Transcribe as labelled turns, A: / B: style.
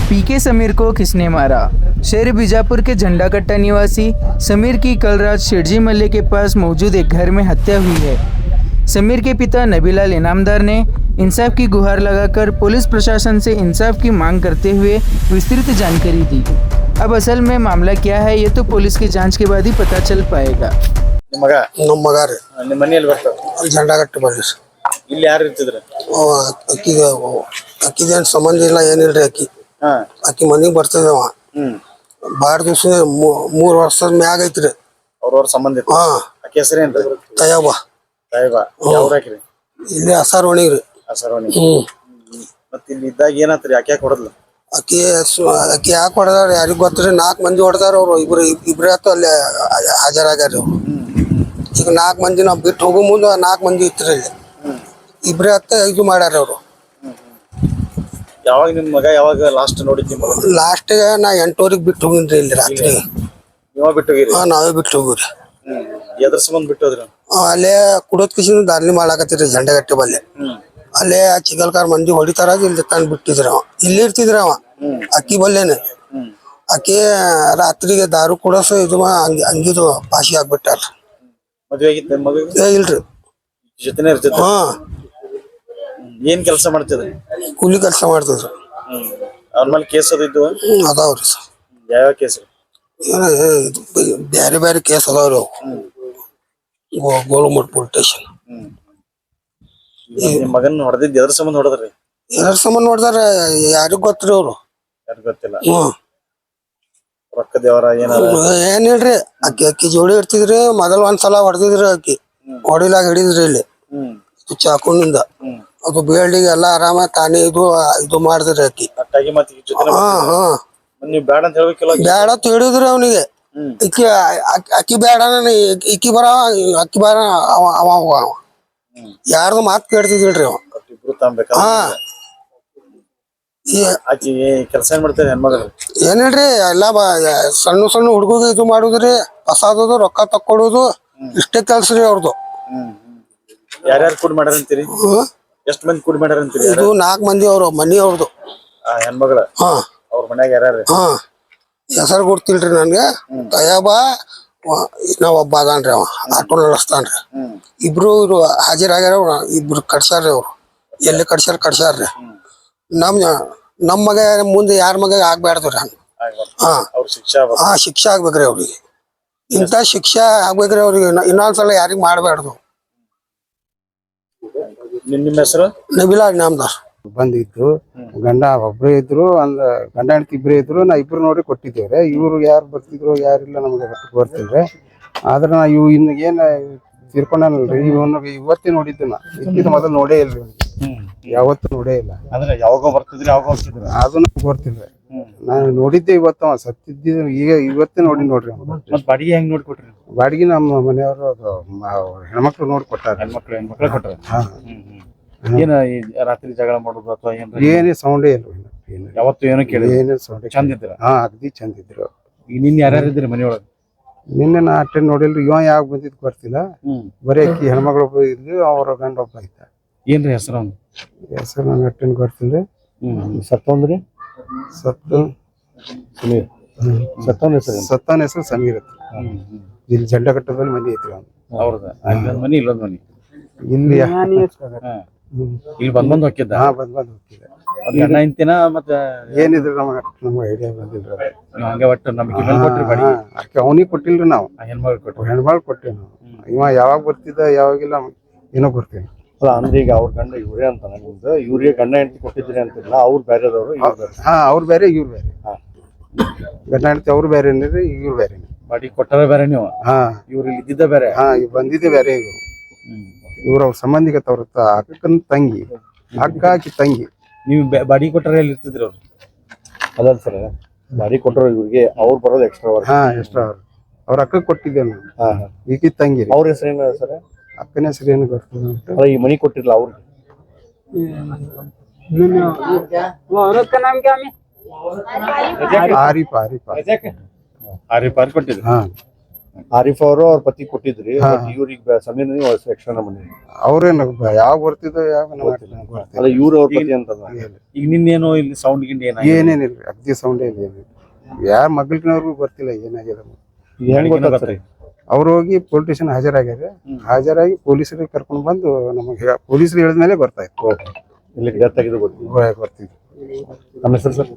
A: पीके समीर को किसने मारा? शहर बीजापुर के झंडाकट्टा निवासी समीर की कल रात शेरजी मल्ले के पास मौजूद एक घर में हत्या हुई है। समीर के पिता नबीलाल इनामदार ने इंसाफ की गुहार लगाकर पुलिस प्रशासन से इंसाफ की मांग करते हुए विस्तृत जानकारी दी। अब असल में मामला क्या है ये तो पुलिस की जांच के बाद ही पता चल पाएगा।
B: ನಮ್ಮ ಮಗ ರೀ
C: ನಿಮ್ಮ ಮನೆಯಲ್ಲಿ ಬರ್ತಾವ
B: ಅಲ್ಲಿ ಜಂಡಾಗಟ್ಟಿ ಬಲ್ಲಿ
C: ಇಲ್ಲಿ ಯಾರು ಇರ್ತಿದ್ರ?
B: ಅಕ್ಕಿದೇನು ಸಂಬಂಧ ಇಲ್ಲ ಏನಿಲ್ರಿ ಅಕ್ಕಿ ಮನೆಗೆ ಬರ್ತದವ ಬಾಳ ದಿವ್ಸ 3 ವರ್ಷದ ಮ್ಯಾಗ ಐತ್ರಿ
C: ಅವ್ರವ್ರ ಸಂಬಂಧ ಇತ್ತು. ಆಕೆ ಹೆಸರೇನ್ರಿ?
B: ತಯಬ
C: ಯಾವ್ರ ಹಾಕಿರಿ?
B: ಇಲ್ಲಿ ಹಸಾರೋಣಿಗೆ ರೀ
C: ಅಸರವಣಿ. ಮತ್ತ ಇಲ್ಲಿ ಇದ್ದಾಗ ಏನಾತ್ರಿ? ಆಕೆ ಯಾಕೆ ಹೊಡದ್ಲ?
B: ಅಕ್ಕಿ ಯಾಕೆ ಹೊಡೆದಾರ ಯಾರಿಗ್ ಗೊತ್ತ್ರಿ? 4 ಮಂದಿ ಹೊಡೆದಾರ ಅವ್ರು ಇಬ್ರೇ ಆತು ಅಲ್ಲಿ ಹಾಜರಾಗ್ಯಾರ ಅವ್ರು. ಈಗ 4 ಮಂದಿ ನಾವು ಬಿಟ್ಟು ಹೋಗೋ ಮುಂದೆ 4 ಮಂದಿ ಇತ್ರಿ ಇಲ್ಲಿ ಇಬ್ರೇ ಹತ್ತ ಇದು ಮಾಡ್ಯಾರ ಅವ್ರು.
C: ಯಾವಾಗ ನಿಮ್ ಮಗ ಯಾವಾಗ ಲಾಸ್ಟ್ ನೋಡಿದ್ನಿ?
B: ಲಾಸ್ಟ್ ನಾ 8 ಬಿಟ್ಟು ಹೋಗಿನ್ರಿ ಇಲ್ಲಿ ರಾತ್ರಿ.
C: ನೀವ ಬಿಟ್ಟು ಹೋಗಿರಿ?
B: ನಾವೇ ಬಿಟ್ಟು ಹೋಗಿರಿ.
C: ಎದ್ರ ಸಂಬಂಧ ಬಿಟ್ಟು ಹೋದ್ರಿ?
B: ಅಲ್ಲೇ ಕುಡೋದ್ ಕಿಸಿನ ದಾರ್ಲಿ ಮಾಡ್ಲಾಕತ್ತೀರಿ ಜಂಡಗಟ್ಟೆ ಬಲ್ಲೆ. ಅಲ್ಲೇ ಚಿಗಲ್ಕಾರ್ ಮಂದಿ ಹೊಡಿತಾರ ಇಲ್ಲಿ ತಂದು ಬಿಟ್ಟಿದ್ರ ಅವ. ಇಲ್ಲಿ ಇರ್ತಿದ್ರ ಅವ ಅಕ್ಕಿ ಬಲ್ಲೇನೆ. ಅಕ್ಕಿ ರಾತ್ರಿಗೆ ದಾರು ಕುಡಸ ಇದು ಹಂಗಿದು ಪಾಶಿ ಆಗ್ಬಿಟ್ಟಾರ.
C: ಮದ್ವೆ ಆಗಿತ್ತು ಮಗ?
B: ಇಲ್ರಿ
C: ಜೊತೆನೇ ಇರ್ತಿದ್ರು. ಏನ್ ಕೆಲಸ ಮಾಡ್ತಿದ್ರಿ?
B: ಕೂಲಿ ಕೆಲಸ ಮಾಡ್ತಿದ್ರು.
C: ಅವ್ರ ಮೇಲೆ ಕೇಸ್ ಅದಿದ್ದು?
B: ಅದಾವ್ರಿ ಸರ್.
C: ಯಾವ ಕೇಸ್?
B: ಬ್ಯಾರೆ ಬ್ಯಾರೆ ಕೇಸ್ ಅದಾವ್ರಿ ಅವು. ಗೋಲಮಟ್ ಪೊಲೀಸ್ ಸ್ಟೇಷನ್.
C: ನಿಮ್ ಮಗನ್ ಹೊಡೆದಿದ್ದು ಎದ್ರ ಸಂಬಂಧ ಹೊಡೆದ್ರಿ?
B: ಎದ್ರ ಸಂಬಂಧ ನೋಡ್ದಾರ ಯಾರಿಗ್ ಗೊತ್ತ್ರಿ ಅವ್ರು?
C: ಯಾರಿಗ್ ಗೊತ್ತಿಲ್ಲ. ರೊಕ್ಕದ ವ್ಯವಹಾರ
B: ಏನಿಲ್ರಿ. ಅಕ್ಕಿ ಜೋಡಿ ಇರ್ತಿದ್ರಿ. ಮೊದಲ್ ಒಂದ್ಸಲ ಹೊಡೆದಿದ್ರಿ ಅಕ್ಕಿ ಹೊಡಿಲಾಗ ಹಿಡಿದ್ರಿ ಇಲ್ಲಿ ಚಾಕುನಿಂದ. ಅದು ಬೇಲ್ಡಿಗೆ ಎಲ್ಲ ಆರಾಮ ತಾನೇ ಇದು ಮಾಡಿದ್ರಿ ಅಕ್ಕಿ.
C: ಬ್ಯಾಡ ಅಂತ ಹೇಳ್ಬೇಕಿಲ್ಲ?
B: ಬ್ಯಾಡ ಅಂತ ಹೇಳಿದ್ರಿ ಅವನಿಗೆ. ಅಕ್ಕಿ ಬೇಡ ಇಕ್ಕಿ ಬರ ಅಕ್ಕಿ ಬೇಡ ಅವ ಯಾರ್ದು ಮಾತು ಕೇಳ್ತಿದ್ರಿ ಅವ.
C: ಕೆಲಸ ಏನ್ ಮಾಡ್ತಾರೆ ಹೆಣ್ಮಗಳು?
B: ಏನಿಲ್ರಿ ಎಲ್ಲ ಸಣ್ಣ ಸಣ್ಣ ಹುಡುಗ ಇದು ಮಾಡುದ್ರಿ. ಹೊಸಾದದು ರೊಕ್ಕ ತಕ್ಕೊಡುದು ಇಷ್ಟೇ ಕೆಲ್ಸ ರೀ ಅವ್ರದ್ದು.
C: ಯಾರ್ಯಾರು ಕೂಡಿ ಮಾಡ್ಯಾರಂತೀರಿ? ಎಷ್ಟ್ ಮಂದಿ ಕೂಡಿ ಮಾಡ್ಯಾರಂತೀರಿ?
B: ಇದು 4 ಮಂದಿ ಅವ್ರು ಮನಿ ಅವ್ರದ್ದು
C: ಹೆಣ್ಮಗಳ. ಅವ್ರ ಮನ್ಯಾಗ ಯಾರ್ಯಾರು?
B: ಹೆಸರು ಗೊತ್ತಿಲ್ರಿ ನನ್ಗೆ. ತಯಬ ನಾವ್ ಒಬ್ಬ ಅದಾನ್ರಿ ಅವ ಆಟೋ ನಡೆಸ್ತಾನ್ರಿ. ಇಬ್ರು ಇವ್ರು ಹಾಜರಾಗ್ಯಾರ. ಇಬ್ರು ಕಡ್ಸ್ಯಾರ್ರಿ ಅವ್ರು. ಎಲ್ಲಿ ಕಡ್ಸ್ಯಾರ್ರಿ. ನಮ್ ಮಗ ಮುಂದೆ ಯಾರ ಮಗ ಆಗ್ಬ್ಯಾಡ್ದ್ರಿ ಹಂಗ. ಶಿಕ್ಷೆ ಆಗ್ಬೇಕ್ರಿ ಅವ್ರಿಗೆ. ಇಂಥ ಶಿಕ್ಷೆ ಆಗ್ಬೇಕ್ರಿ ಅವ್ರಿಗೆ. ಇನ್ನೊಂದ್ಸಲ ಯಾರಿಗ್ ಮಾಡ್ಬ್ಯಾಡ್ದು.
C: ನಿಮ್ಮ ಹೆಸರು?
B: ನಬೀಲಾಲ್ ಇನಾಮದಾರ್.
D: ಬಂದಿದ್ರು ಗಂಡ ಒಬ್ರೇ ಇದ್ರು. ಒಂದ್ ಗಂಡ ಹೆಂಡತಿ ಇಬ್ರೇ ಇದ್ರು. ನಾ ಇಬ್ರು ನೋಡಿ ಕೊಟ್ಟಿದ್ದೇವ್ರೆ. ಇವ್ರು ಯಾರು ಬರ್ತಿದ್ರು ಯಾರಿಲ್ಲ ನಮ್ಗೆ ಬರ್ತಿದ್ರೆ. ಆದ್ರೆ ನಾ ಇನ್ನು ಏನ್ ತೀರ್ಕೊಂಡಲ್ರಿ ಇವತ್ತೇ ನೋಡಿದ್ದು. ನಾ ಇದಕ್ಕಿಂತ ಮೊದಲು ನೋಡೇ ಇಲ್ರಿ. ಯಾವತ್ತು ನೋಡೇ ಇಲ್ಲ.
C: ಅಂದ್ರೆ ಯಾವಾಗ ಬರ್ತಿದ್ರಿ ಯಾವಾಗ ಹೋಗ್ತಿದ್ರ?
D: ಅದು ನಮ್ಗೆ ಗೊತ್ತಿಲ್ರಿ. ನಾನು ನೋಡಿದ್ದೆ ಇವತ್ತು. ಸತ್ತಿದ್ದ ಈಗ ಇವತ್ತೇ ನೋಡ್ರಿ.
C: ಬಾಡಿಗೆ ಹೆಂಗ್ ನೋಡ್ಕೊಟ್ರಿ?
D: ಬಾಡಿಗೆ ನಮ್ಮ ಮನೆಯವರು ಹೆಣ್ಮಕ್ಳು ನೋಡಿ ಕೊಟ್ಟಾರ.
C: ಹೆಣ್ಮಕ್ಳು ಕೊಟ್ಟಾರ. ಏನ ರಾತ್ರಿ ಜಗಳ ಮಾಡೋದು ಅಥವಾ
D: ಏನೇ ಸೌಂಡೇ ಇಲ್ಲ.
C: ಯಾವತ್ತು ಏನೋ ಕೇಳಿ
D: ಏನೇ ಸೌಂಡ್
C: ಚಂದ ಇದ್ರ?
D: ಅಗದಿ ಚಂದ ಇದ್ರು.
C: ಈಗ ನಿನ್ ಯಾರ್ಯಾರು ಇದ್ರಿ ಮನೆಯೊಳಗ?
D: ನಿನ್ನೆ ನಾ ಅಟ್ಟೆ ನೋಡಿಲ್ರಿ. ಇವ ಯಾವಾಗ ಬಂದಿದ್ ಗೊತ್ತಿಲ್ಲ. ಬರೀ ಅಕ್ಕಿ ಹೆಣ್ಮಗಳು ಒಬ್ಬ ಇದ್ಲು. ಅವ್ರ ಗಂಡ ಒಬ್ಬ ಇದ್ದ.
C: ಏನ್ರಿ ಹೆಸರು? ಅವ್ನು
D: ಹೆಸರು ನಂಗೆ ಅಟ್ಟೆನ್ ಗೊತ್ತಿಲ್ರಿ.
C: ಸತ್ತೊಂದ್ರಿ? ಸಮೀರ್.
D: ಸತ್ತವನ ಹೆಸರು ಸಮೀರ್ ಐತಿ. ಇಲ್ಲಿ ಜಂಡಗಟ್ಟದಲ್ಲಿ ಮನೆ ಐತ್ರಿ ಅವ್ನು.
C: ಅವ್ರದ ಅಲ್ಲೊಂದ್ ಮನಿ ಇಲ್ಲೊಂದ್ ಮನಿ?
D: ಇಲ್ಲಿ
C: ಇಲ್ಲಿ ಬಂದ್ ಹೋಗಿದ್ದ?
D: ಬಂದ್ ಹೋಗ್ತಿದ್ದೆ.
C: ಗಂಡ ಇಂತಿನ ಮತ್ತ
D: ಏನಿದ್ರು ನಮ್ಗೆ ಐಡಿಯಾ ಬಂದಿಲ್ರಿ.
C: ಹಂಗೆ ಒಟ್ಟು ನಂಬಿಕೆ ಮೇಲೆ ಕೊಟ್ರಿ ಬಾಡಿಗೆ?
D: ಅಕ್ಕಿ ಅವನಿಗೆ ಕೊಟ್ಟಿಲ್ರಿ ನಾವು.
C: ಹೆಣ್ಮಗಳು ಕೊಟ್ರಿ?
D: ಹೆಣ್ಮಗಳು ಕೊಟ್ಟಿವಿ ನಾವು. ಇವ ಯಾವಾಗ ಬರ್ತಿದ್ದ ಯಾವಾಗಿಲ್ಲ ಏನೋ ಬರ್ತೀವಿ.
C: ಅಲ್ಲ ಅಂದ್ರೆ ಈಗ ಅವ್ರ ಗಂಡ ಇವ್ರೇ ಅಂತ ನಿಮ್ದು. ಇವ್ರಿಗೆ ಗಂಡ ಹೆಂಡತಿ ಕೊಟ್ಟಿದ್ರಿ ಅಂತಿಲ್ಲ. ಅವ್ರು ಬೇರೆದವ್ರು?
D: ಅವ್ರು ಬೇರೆ ಇವ್ರು ಬೇರೆ. ಗಂಡ ಹೆಂಡತಿ ಅವ್ರು ಬೇರೆ ಇವ್ರು ಬೇರೆ.
C: ಬಾಡಿಗೆ ಕೊಟ್ಟಾರ ಬೇರೆ ನೀವು? ಇವ್ರು ಇಲ್ಲಿ ಇದ್ದಿದ್ದ ಬೇರೆ?
D: ಬಂದಿದ್ದೆ ಬೇರೆ. ಇವ್ರ ಅವ್ರ ಸಂಬಂಧಿಕ ಅವ್ರ ಅಕ್ಕನ ತಂಗಿ. ಅಕ್ಕ ಆಕಿ ತಂಗಿ.
C: ನೀವು ಬಾಡಿಗೆ ಕೊಟ್ಟಾರ ಎಲ್ಲಿ ಇರ್ತಿದ್ರಿ ಅವ್ರು? ಅದ ಸರ್ ಬಾಡಿಗೆ ಕೊಟ್ಟರು ಇವ್ರಿಗೆ. ಅವ್ರು ಬರೋದು ಎಕ್ಸ್ಟ್ರಾ
D: ಎಕ್ಸ್ಟ್ರಾ ಅವ್ರ ಅಕ್ಕ ಕೊಟ್ಟಿದ್ದೆ ನಾನು. ಈಕಿ ತಂಗಿ.
C: ಅವ್ರ ಹೆಸರೇನು ಸರ್?
D: ಅಕ್ಕನ ಹೆಸರು ಏನು ಗೊತ್ತಿಲ್ಲ.
C: ಈ ಮನಿ ಕೊಟ್ಟಿರ್ಲ ಅವ್ರಿಗೆ? ಆರಿಫ್ ಕೊಟ್ಟಿದ್ರು. ಆರಿಫ್ ಅವರು ಅವ್ರ ಪತಿ ಕೊಟ್ಟಿದ್ರಿ ಇವ್ರಿಗೆ ಸಮೀರ್ ನೀವು ಎಕ್ಸ್ಟ್ರಾ ಮನೆ
D: ಅವ್ರೇನು ಯಾವ ಬರ್ತಿದ್ದೋ ಯಾವ
C: ಅಲ್ಲ ಇವ್ರು ಅವ್ರ ಪತಿ ಅಂತ
E: ಈಗ ನಿನ್ನೇನೋ ಇಲ್ಲಿ ಸೌಂಡ್ ಗಿಂಡ್
D: ಏನೇನಿಲ್ಲ ಅಗ್ದಿ ಸೌಂಡ್ ಏನಿಲ್ಲ ಯಾರ ಮಗ್ಳಿನವ್ರಿಗೂ ಬರ್ತಿಲ್ಲ ಏನಾಗಿದೆ
C: ಹೆಂಗ್ ಗೊತ್ತಾಗ್ತದೆ
D: ಅವ್ರು ಹೋಗಿ ಪೊಲೀಸ್ ಸ್ಟೇಷನ್ ಹಾಜರಾಗ್ಯಾರ ಹಾಜರಾಗಿ ಪೊಲೀಸರಿಗೆ ಕರ್ಕೊಂಡು ಬಂದು ನಮಗೆ ಪೊಲೀಸರು ಹೇಳಿದ್ಮೇಲೆ ಗೊತ್ತಾಯ್ತು
C: ಇಲ್ಲಿ ಡೆತ್ ಆಗಿದ್ದು ಗೊತ್ತಿಲ್ಲ
D: ಬರ್ತಿದ್ವಿ
C: ನಮ್ಮ ಹೆಸರು ಸರ್